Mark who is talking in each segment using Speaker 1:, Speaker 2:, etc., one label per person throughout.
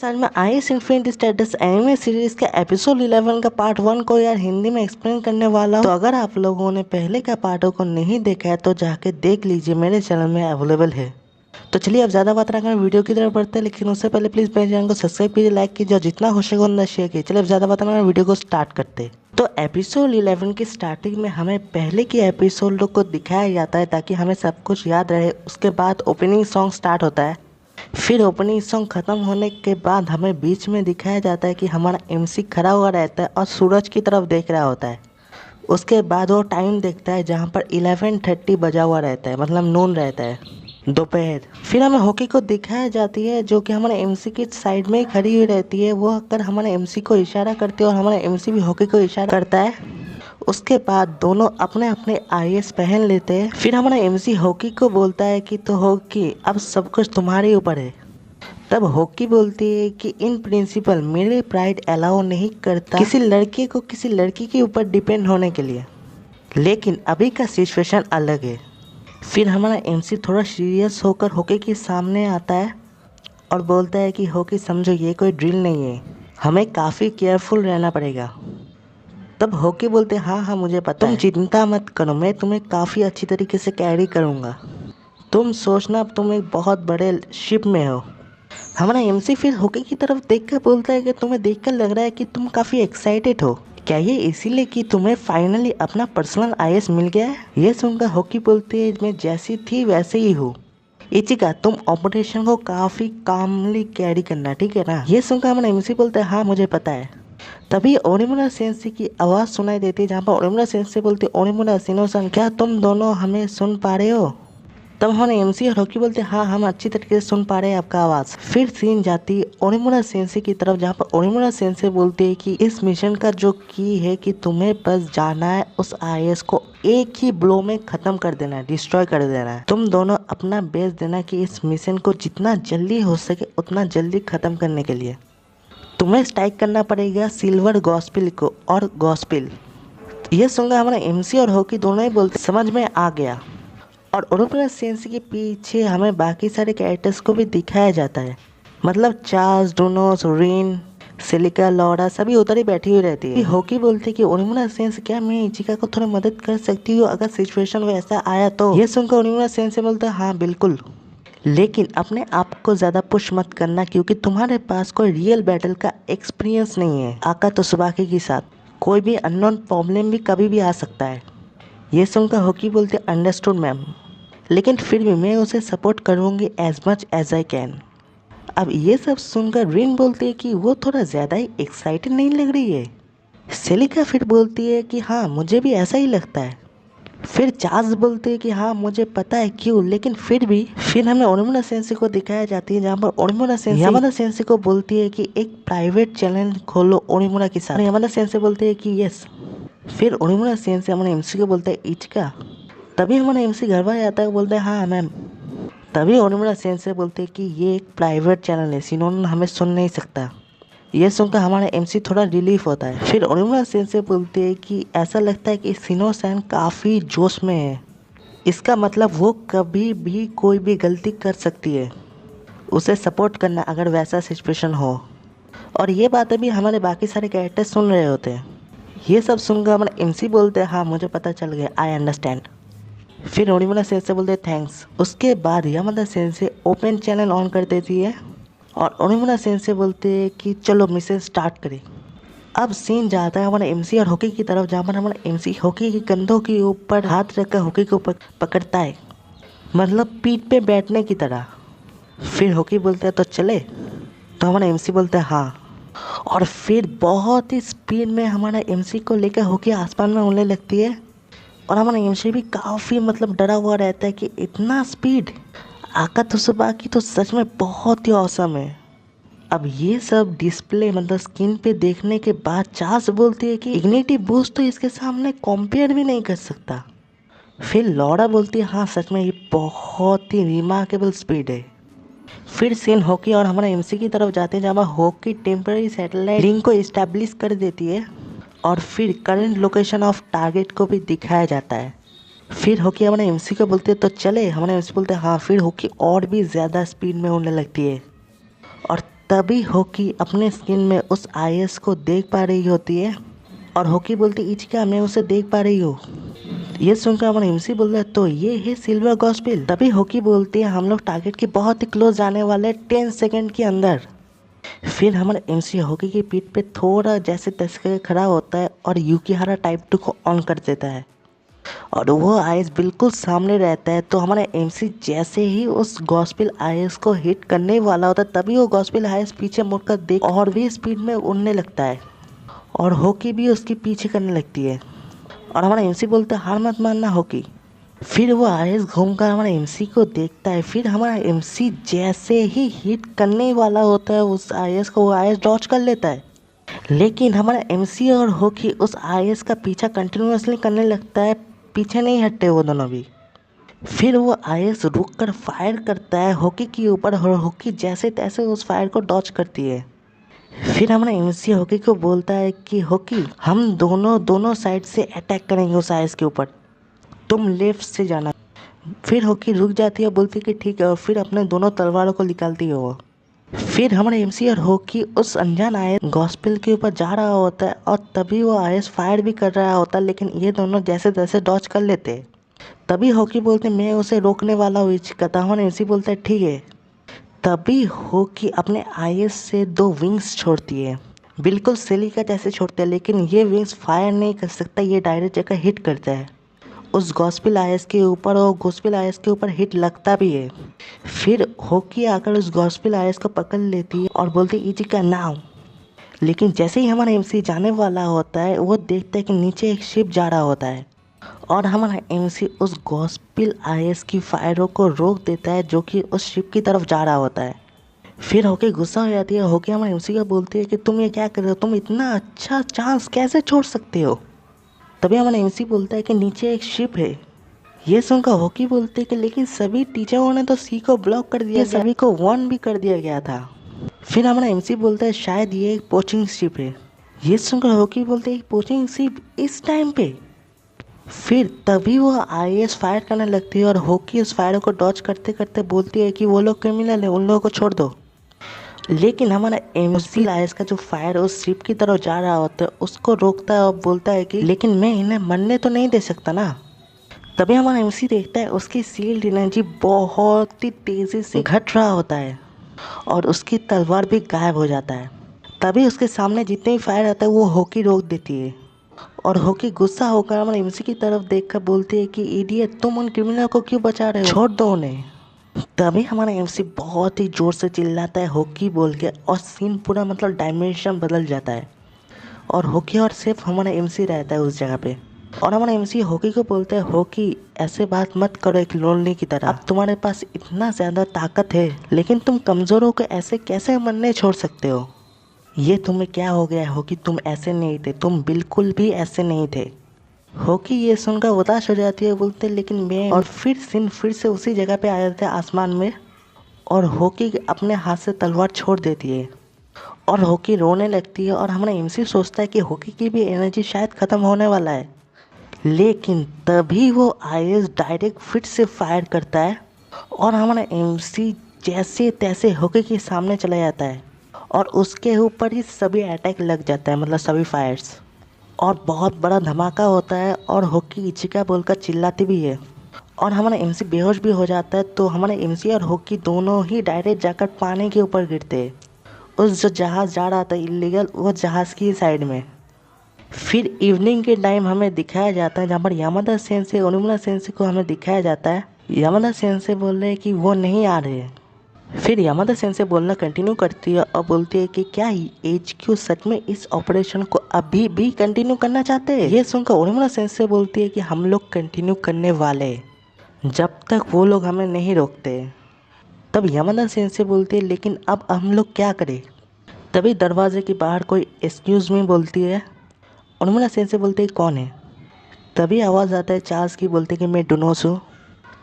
Speaker 1: साल में ice infinity status anime series के एपिसोड 11 का पार्ट 1 को यार हिंदी में एक्सप्लेन करने वाला हूँ। तो अगर आप लोगों ने पहले का पार्टों को नहीं देखा है तो जाके देख लीजिए, मेरे चैनल में अवेलेबल है। तो चलिए अब ज़्यादा बात ना कर वीडियो की तरफ बढ़ते हैं, लेकिन उससे पहले प्लीज़ मेरे चैनल को सब्सक्राइब कीजिए, लाइक कीजिए और जितना हो सके उतना शेयर कीजिए। चलिए अब ज़्यादा बात ना कर वीडियो को स्टार्ट करते हैं। तो एपिसोड 11 की स्टार्टिंग में हमें पहले की एपिसोड को दिखाया जाता है ताकि हमें सब कुछ याद रहे। उसके बाद ओपनिंग सॉन्ग स्टार्ट होता है। फिर ओपनिंग सॉन्ग ख़त्म होने के बाद हमें बीच में दिखाया जाता है कि हमारा एमसी खड़ा हुआ रहता है और सूरज की तरफ देख रहा होता है। उसके बाद वो टाइम देखता है जहाँ पर 11:30 बजा हुआ रहता है, मतलब नून रहता है, दोपहर। फिर हमें हॉकी को दिखाया जाती है जो कि हमारे एमसी की साइड में ही खड़ी हुई रहती है। वो अगर हमारे एमसी को इशारा करती है और हमारा एमसी भी हॉकी को इशारा करता है। उसके बाद दोनों अपने अपने आईएस पहन लेते हैं। फिर हमारा एमसी हॉकी को बोलता है कि तो हॉकी अब सब कुछ तुम्हारे ऊपर है। तब हॉकी बोलती है कि इन प्रिंसिपल मेरे प्राइड अलाउ नहीं करता किसी लड़के को किसी लड़की के ऊपर डिपेंड होने के लिए, लेकिन अभी का सिचुएशन अलग है। फिर हमारा एमसी थोड़ा सीरियस होकर हॉकी के सामने आता है और बोलता है कि हॉकी समझो ये कोई ड्रिल नहीं है, हमें काफ़ी केयरफुल रहना पड़ेगा। तब हॉकी बोलते हाँ मुझे पता है, तुम चिंता मत करो, मैं तुम्हें काफ़ी अच्छी तरीके से कैरी करूँगा। तुम सोचना तुम एक बहुत बड़े शिप में हो। हमारा एमसी फिर हॉकी की तरफ देखकर बोलता है कि तुम्हें देखकर लग रहा है कि तुम काफ़ी एक्साइटेड हो, क्या ये इसीलिए कि तुम्हें फाइनली अपना पर्सनल आईएस मिल गया है? ये सुनकर हॉकी बोलती है मैं जैसी थी वैसे ही हूँ। इचिका तुम ऑपरेशन को काफ़ी कामली कैरी करना, ठीक है ना? ये सुनकर हमारा एमसी बोलता है हाँ मुझे पता है। तभी ओनिमुरा सेंसी की आवाज़ सुनाई देती है जहाँ पर ओनिमुरा सेंसी बोलती है ओनिमुरा सिनो-सन क्या तुम दोनों हमें सुन पा रहे हो? तब हमारे एमसी और हॉकी बोलते हैं हाँ हम अच्छी तरीके से सुन पा रहे हैं आपका आवाज़। फिर सीन जाती है ओनिमुरा सेंसी की तरफ जहाँ पर ओनिमुरा सेंसी बोलती है कि इस मिशन का जो की है कि तुम्हें बस जाना है उस आईएस को एक ही ब्लो में ख़त्म कर देना है, डिस्ट्रॉय कर देना है। तुम दोनों अपना बेस्ट देना कि इस मिशन को जितना जल्दी हो सके उतना जल्दी ख़त्म करने के लिए तुम्हें स्ट्राइक करना पड़ेगा सिल्वर गॉस्पिल को और गॉस्पिल। ये सुनकर हमारा एमसी और हॉकी दोनों ही बोलते समझ में आ गया। और ओनिमुरा सेंसी के पीछे हमें बाकी सारे कैरेक्टर्स को भी दिखाया जाता है, मतलब चार्ल्स, डोनोस, रिन, सिलिका, लॉरा सभी उधर ही बैठी हुई रहती है। हॉकी बोलती है कि ओनिमुरा सेंसी क्या मैं इचिका को थोड़ी मदद कर सकती हूँ अगर सिचुएशन वैसा आया तो? ये सुनकर ओनिमुरा सेंसी बोलता है हाँ बिल्कुल, लेकिन अपने आप को ज़्यादा पुश मत करना क्योंकि तुम्हारे पास कोई रियल बैटल का एक्सपीरियंस नहीं है। आका त्सुबाकी के साथ कोई भी अननोन प्रॉब्लम भी कभी भी आ सकता है। ये सुनकर हॉकी बोलते अंडरस्टूड मैम, लेकिन फिर भी मैं उसे सपोर्ट करूँगी as much as I can. अब ये सब सुनकर रिन बोलती है कि वो थोड़ा ज़्यादा ही एक्साइटेड नहीं लग रही है। सेलिका फिर बोलती है कि हाँ मुझे भी ऐसा ही लगता है। फिर चार्ल्स बोलते हैं कि हाँ मुझे पता है क्यों, लेकिन फिर हमें ओनिमुरा सेंसी को दिखाया जाती है जहाँ पर ओनिमुरा सेंसी यामादा सेंसी को बोलती है कि एक प्राइवेट चैनल खोलो ओनिमुरा के साथ। यामादा सेंसी बोलते हैं कि यस। फिर ओनिमुरा सेंसी हमारे एमसी को बोलता है इचिका। तभी हमारा एमसी घर पर आता है, बोलता है हाँ मैम। तभी ओनिमुरा सेंसी बोलते हैं कि ये एक प्राइवेट चैनल है, सिनोन हमें सुन नहीं सकता। ये सुनकर हमारा एमसी थोड़ा रिलीफ होता है। फिर ओनिमुरा सेंसी बोलते हैं कि ऐसा लगता है कि सिनो-सैन काफ़ी जोश में है, इसका मतलब वो कभी भी कोई भी गलती कर सकती है, उसे सपोर्ट करना अगर वैसा सिचुएशन हो। और ये बातें भी हमारे बाकी सारे कैरेक्टर सुन रहे होते हैं। ये सब सुनकर हमारा एमसी बोलते हैं हाँ मुझे पता चल गया, आई अंडरस्टैंड। फिर ओनिमुरा सेंसी बोलते हैं थैंक्स। उसके बाद Yamada sensi open channel on कर देती है और ओनिमुरा सेंसी बोलते हैं कि चलो मिशन स्टार्ट करें। अब सीन जाता है हमारा एमसी और हॉकी की तरफ जहाँ पर हमारा एमसी हॉकी के कंधों के ऊपर हाथ रखकर हॉकी को पकड़ता है, मतलब पीठ पे बैठने की तरह। फिर हॉकी बोलते हैं तो चले, तो हमारा एमसी बोलता है हाँ। और फिर बहुत ही स्पीड में हमारा एमसी को लेकर हॉकी आसमान में उड़ने लगती है और हमारा एमसी भी काफ़ी मतलब डरा हुआ रहता है कि इतना स्पीड। आका त्सुबाकी तो सच में बहुत ही औसम है। अब ये सब डिस्प्ले मतलब स्क्रीन पे देखने के बाद चार्ल्स बोलती है कि इग्निटी बूस्ट तो इसके सामने कंपेयर भी नहीं कर सकता। फिर लॉरा बोलती है हाँ सच में ये बहुत ही रिमार्केबल स्पीड है। फिर सीन हॉकी और हमारा एमसी की तरफ जाते हैं जहाँ पर हॉकी टेम्पररी सैटेलाइट लिंक को इस्टेब्लिश कर देती है और फिर करंट लोकेशन ऑफ टारगेट को भी दिखाया जाता है। फिर हॉकी हमारे एमसी को बोलते हैं तो चले, हमारे एमसी बोलते हैं हाँ। फिर हॉकी और भी ज़्यादा स्पीड में उड़ने लगती है और तभी होकी अपने स्किन में उस आईएस को देख पा रही होती है और होकी बोलती इचिका मैं उसे देख पा रही हूँ। ये सुनकर हमारा एमसी बोल रहा है तो ये है सिल्वर गॉस्पेल। तभी होकी बोलती है हम लोग टारगेट के बहुत ही क्लोज जाने वाले 10 सेकंड के अंदर। फिर हमारा एमसी होकी की पीठ पे थोड़ा जैसे तैसे खड़ा होता है और यूकिहारा टाइप 2 को ऑन कर देता है और वो आईएस बिल्कुल सामने रहता है। तो हमारा एमसी जैसे ही उस गॉस्पेल आईएस को हिट करने वाला होता है तभी वो गॉस्पेल आईएस पीछे मुड़कर देख और भी स्पीड में उड़ने लगता है और होकी भी उसके पीछे करने लगती है और हमारा एमसी बोलता है हार मत मानना होकी। फिर वो आईएस घूमकर हमारे एमसी को देखता है। फिर हमारा एमसी जैसे ही हिट करने वाला होता है उस आईएस को, वो आईएस डॉज कर लेता है, लेकिन हमारा एमसी और होकी उस आईएस का पीछा कंटिन्यूअसली करने लगता है, पीछे नहीं हटते वो दोनों भी। फिर वो आईएस रुक कर फायर करता है होकी के ऊपर और होकी जैसे तैसे उस फायर को डॉज करती है। फिर हमारा एमसी होकी को बोलता है कि होकी हम दोनों साइड से अटैक करेंगे उस आईएस के ऊपर, तुम लेफ्ट से जाना। फिर होकी रुक जाती है, बोलती है कि ठीक है और फिर अपने दोनों तलवारों को निकालती है वो। फिर हमारे एमसी और होकी उस अनजान आईएस गॉस्पेल के ऊपर जा रहा होता है और तभी वो आईएस फायर भी कर रहा होता है, लेकिन ये दोनों जैसे तैसे डॉज कर लेते हैं। तभी होकी बोलते मैं उसे रोकने वाला हूँ इचिका। हमारे एमसी बोलता है ठीक है। तभी होकी अपने आईएस से 2 विंग्स छोड़ती है, बिल्कुल सेलिका जैसे छोड़ते हैं, लेकिन ये विंग्स फायर नहीं कर सकता, ये डायरेक्ट जगह हिट करता है उस गॉस्पेल आईएस के ऊपर और गॉस्पेल आईएस के ऊपर हिट लगता भी है। फिर होकी आकर उस गॉस्पेल आईएस को पकड़ लेती है और बोलती इचिका नाउ। लेकिन जैसे ही हमारा एमसी जाने वाला होता है वो देखता है कि नीचे एक शिप जा रहा होता है और हमारा एमसी उस गॉस्पेल आईएस की फायरों को रोक देता है जो कि उस शिप की तरफ जा रहा होता है। फिर होके गुस्सा हो जाती है। होके हमारे एमसी को बोलती है कि तुम ये क्या कर रहे हो, तुम इतना अच्छा चांस कैसे छोड़ सकते हो। तभी हमारा एमसी बोलता है कि नीचे एक शिप है। ये सुनकर होकी बोलते हैं कि लेकिन सभी टीचरों ने तो सी को ब्लॉक कर दिया, सभी को वार्न भी कर दिया गया था। फिर हमारा एमसी बोलता है शायद ये एक पोचिंग शिप है। ये सुनकर होकी बोलते हैं पोचिंग शिप इस टाइम पे। फिर तभी वो आईएस फायर करने लगती है और होकी उस फायर को डॉज करते करते बोलती है कि वो लोग क्रिमिनल है, उन लोगों को छोड़ दो। लेकिन हमारा एमसी आईएस का जो फायर उस शिप की तरफ जा रहा होता है उसको रोकता है और बोलता है कि लेकिन मैं इन्हें मरने तो नहीं दे सकता ना। तभी हमारा एमसी देखता है उसकी सील्ड एनर्जी बहुत ही तेज़ी से घट रहा होता है और उसकी तलवार भी गायब हो जाता है। तभी उसके सामने जितने भी फायर आता है वो होकी रोक देती है और होकी गुस्सा होकर हमारे एमसी की तरफ देखकर बोलती है कि इडियट तुम उन क्रिमिनल को क्यों बचा रहे हो, छोड़ दो उन्हें। तभी हमारा एमसी बहुत ही ज़ोर से चिल्लाता है होकी बोल के और सीन पूरा मतलब डायमेंशन बदल जाता है और होकी और सिर्फ हमारा एमसी रहता है उस जगह पे। और हमारा एमसी होकी को बोलता है होकी ऐसे बात मत करो एक लोनली की तरह, अब तुम्हारे पास इतना ज़्यादा ताकत है लेकिन तुम कमज़ोरों को ऐसे कैसे मरने छोड़ सकते हो। ये तुम्हें क्या हो गया है होकी, तुम ऐसे नहीं थे, तुम बिल्कुल भी ऐसे नहीं थे। होकी ये सुनकर उदास हो जाती है, बोलते लेकिन मैं, और फिर सीन फिर से उसी जगह पे आ जाते हैं आसमान में और होकी अपने हाथ से तलवार छोड़ देती है और होकी रोने लगती है और हमारा एमसी सोचता है कि होकी की भी एनर्जी शायद ख़त्म होने वाला है। लेकिन तभी वो आईएस डायरेक्ट फिर से फायर करता है और हमारा एमसी जैसे तैसे होकी के सामने चला जाता है और उसके ऊपर ही सभी अटैक लग जाता है, मतलब सभी फायर्स, और बहुत बड़ा धमाका होता है और होकी इचिका बोलकर चिल्लाती भी है और हमारा एमसी बेहोश भी हो जाता है। तो हमारे एमसी और होकी दोनों ही डायरेक्ट जाकर पानी के ऊपर गिरते हैं, उस जो जहाज़ जा रहा था इलीगल वो जहाज़ की साइड में। फिर इवनिंग के टाइम हमें दिखाया जाता है जहाँ पर यामादा सेंसे ओनिमुरा सेंसे को हमें दिखाया जाता है। यामादा सेंसे बोल रहे हैं कि वो नहीं आ रहे हैं। फिर यामादा सेंसे बोलना कंटिन्यू करती है और बोलती है कि क्या HQ सच में इस ऑपरेशन को अभी भी कंटिन्यू करना चाहते हैं। ये सुनकर ओनिमुरा सेंसे बोलती है कि हम लोग कंटिन्यू करने वाले जब तक वो लोग हमें नहीं रोकते। तब यामादा सेंसे बोलती है लेकिन अब हम लोग क्या करें। तभी दरवाजे के बाहर कोई एक्सक्यूज़ मी बोलती है। ओनिमुरा सेंसे बोलते है कौन है। तभी आवाज़ आता है चार्ल्स की, बोलते कि मैं डुनोस हूँ।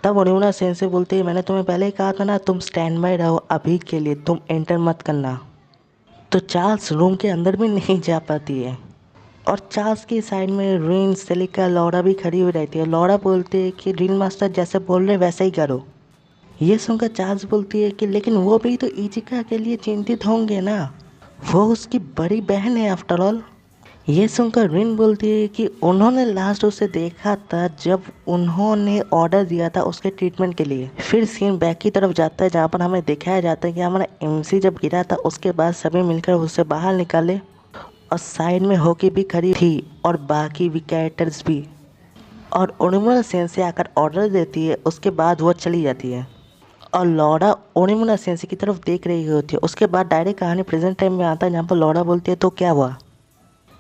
Speaker 1: तब ओनिमुरा सेंसे बोलते हैं मैंने तुम्हें पहले ही कहा था ना तुम स्टैंड बाय रहो अभी के लिए, तुम एंटर मत करना। तो चार्ल्स रूम के अंदर भी नहीं जा पाती है और चार्ल्स की साइड में रिन, सेलिका, लौरा भी खड़ी हुई रहती है। लौरा बोलती है कि ड्रिल मास्टर जैसे बोल रहे वैसे ही करो। ये सुनकर चार्ल्स बोलती है कि लेकिन वो भी तो इचिका के लिए चिंतित होंगे ना, वो उसकी बड़ी बहन है आफ्टर ऑल। ये सुनकर रिन बोलती है कि उन्होंने लास्ट उसे देखा था जब उन्होंने ऑर्डर दिया था उसके ट्रीटमेंट के लिए। फिर सीन बैक की तरफ जाता है जहाँ पर हमें दिखाया जाता है कि हमारा एमसी जब गिरा था उसके बाद सभी मिलकर उसे बाहर निकाले और साइड में होके भी खड़ी थी और बाकी भी कैरेक्टर्स भी, और ओनिमुरा सेंसे आकर ऑर्डर देती है। उसके बाद वो चली जाती है और लौड़ा ओनिमुरा सेंसे की तरफ देख रही होती है। उसके बाद डायरेक्ट कहानी प्रेजेंट टाइम में आता है जहाँ पर लौड़ा बोलती है तो क्या हुआ।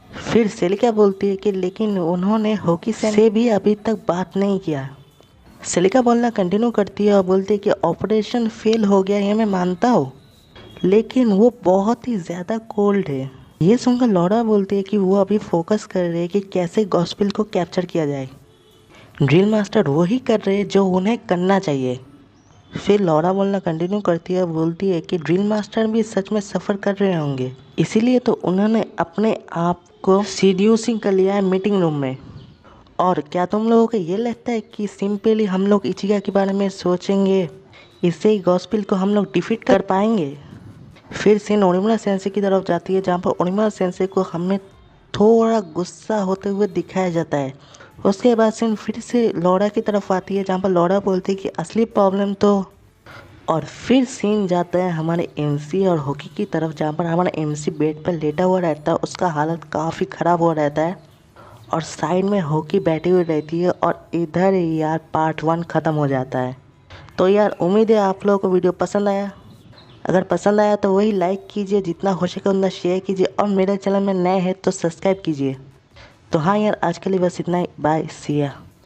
Speaker 1: फिर सेलिका बोलती है कि लेकिन उन्होंने होकी से भी अभी तक बात नहीं किया। सेलिका बोलना कंटिन्यू करती है और बोलती है कि ऑपरेशन फेल हो गया ये मैं मानता हूँ, लेकिन वो बहुत ही ज़्यादा कोल्ड है। ये सुनकर लौड़ा बोलती है कि वो अभी फोकस कर रहे हैं कि कैसे गॉस्पेल को कैप्चर किया जाए। ड्रिल मास्टर वही कर रहे हैं जो उन्हें करना चाहिए। फिर लौरा बोलना कंटिन्यू करती है और बोलती है कि ड्रिल मास्टर भी सच में सफ़र कर रहे होंगे, इसीलिए तो उन्होंने अपने आप को सीड्यूसिंग कर लिया है मीटिंग रूम में। और क्या तुम लोगों को ये लगता है कि सिंपली हम लोग इचिका के बारे में सोचेंगे इससे ही गॉस्पेल को हम लोग डिफीट कर पाएंगे। फिर सीन ओनिमुरा सेंसे की तरफ जाती है जहाँ पर ओनिमुरा सेंसे को हमें थोड़ा गुस्सा होते हुए दिखाया जाता है। उसके बाद सीन फिर से लौड़ा की तरफ आती है जहाँ पर लौड़ा बोलती है कि असली प्रॉब्लम तो, और फिर सीन जाता है हमारे एमसी और होकी की तरफ जहाँ पर हमारा एमसी बेड पर लेटा हुआ रहता है। उसका हालत काफ़ी ख़राब हो रहता है और साइड में होकी बैठी हुई रहती है और इधर यार पार्ट 1 ख़त्म हो जाता है। तो यार उम्मीद है आप लोगों को वीडियो पसंद आया। अगर पसंद आया तो वही लाइक कीजिए, जितना हो सके उतना शेयर कीजिए और मेरे चैनल में नए हैं तो सब्सक्राइब कीजिए। तो हाँ यार आज के लिए बस इतना ही, बाय, सी या।